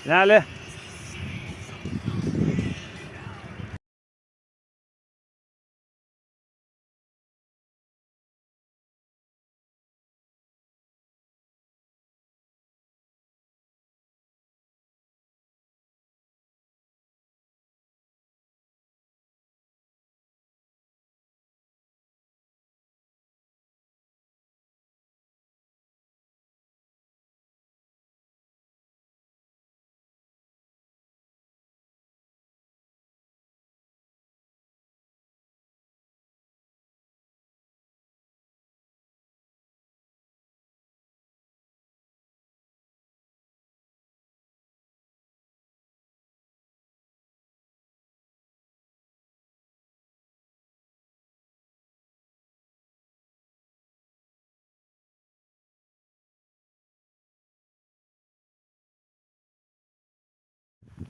Nelė.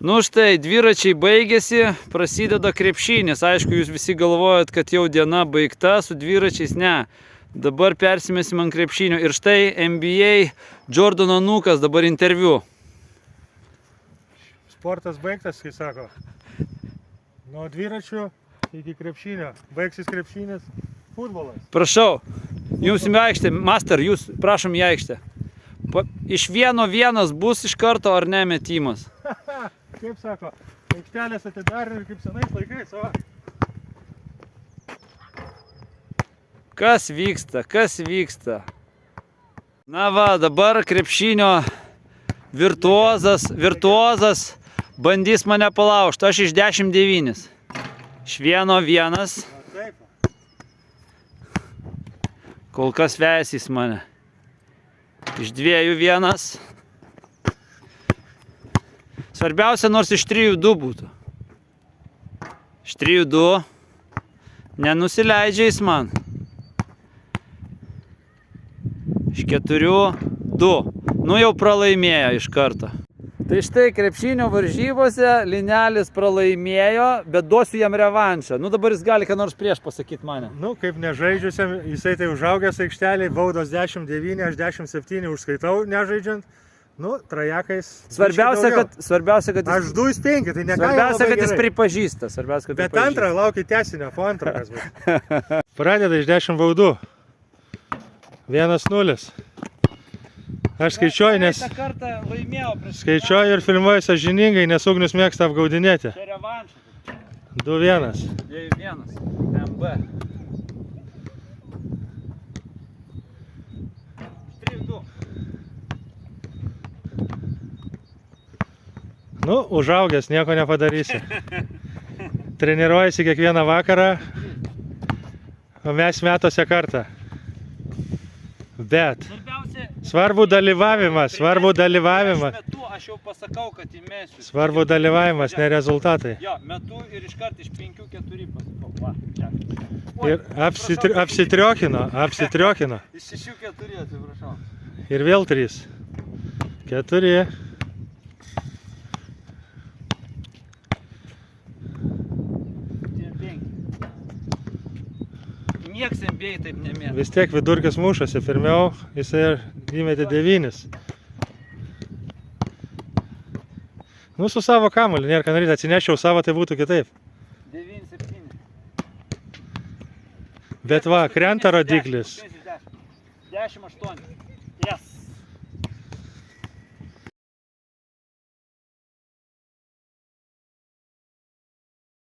Nu štai, dviračiai baigėsi, prasideda krepšinis. Aišku, jūs visi galvojat, kad jau diena baigta su dviračiais. Ne, dabar persimėsim ant krepšinio. Ir štai NBA Jordano anūkas, dabar interviu. Sportas baigtas, kai sako. Nuo dviračių iki krepšinio. Baigsis krepšinis, futbolas. Prašau, jums į aikštę. Master, jūs prašom į aikštę. Iš 1-1 bus iš karto ar ne metimas? Kaip sako, aikštelės atidarė ir kaip senais laikais, o? Kas vyksta, kas vyksta? Na va, dabar krepšinio virtuozas bandys mane palaužti. Aš iš 10-9. Iš 1-1. Kol kas vejasi mane. Iš 2-1. Svarbiausia, nors iš 3-2 būtų. Iš 3-2. Nenusileidžia jis man. Iš 4-2. Nu jau pralaimėjo iš karto. Tai štai krepšinio varžybose Linelis pralaimėjo, bet duosiu jam revanšą. Nu dabar jis gali ką nors prieš pasakyti mane. Nu, kaip nežaidžiusiam, jisai tai užaugęs aikšteliai, baudos 10-9, aš 10-7 užskaitau nežaidžiant. Nu, trajakais. Svarbiausia, kad aš 2-5, tai negali. Svarbiausia, kad jis pripažįsta. Bet antrą laukia tęsinio, po antrą kas bus. Pradeda iš 10 baudų. 1-0. Aš skaičiuoju, nes... Skaičiuoju ir filmuoju sąžiningai, nes Ugnius mėgsta apgaudinėti. 2-1. 2-1. MB. 3-2. Nu, užaugęs, nieko nepadarysi. Treniruojasi kiekvieną vakarą, o mes metuose kartą. Bet svarbu dalyvavimas, Aš jau pasakau, kad įmėsiu. Svarbu dalyvavimas, ne rezultatai. Jo, metu ir iškart iš 5-4 pasakau. Va, čia. Ir apsitriokino. Iš 6-4, atsiprašau. Ir vėl 3. 4. Nieks NBA taip nemėta. Vis tiek vidurkis mušasi. Pirmiau jisai įmetė 9. Nu, su savo kamuoliu, nėra ką daryti. Atsinešiau savo, tai būtų kitaip. 9-7. Bet va, krenta rodiklis. 10-8.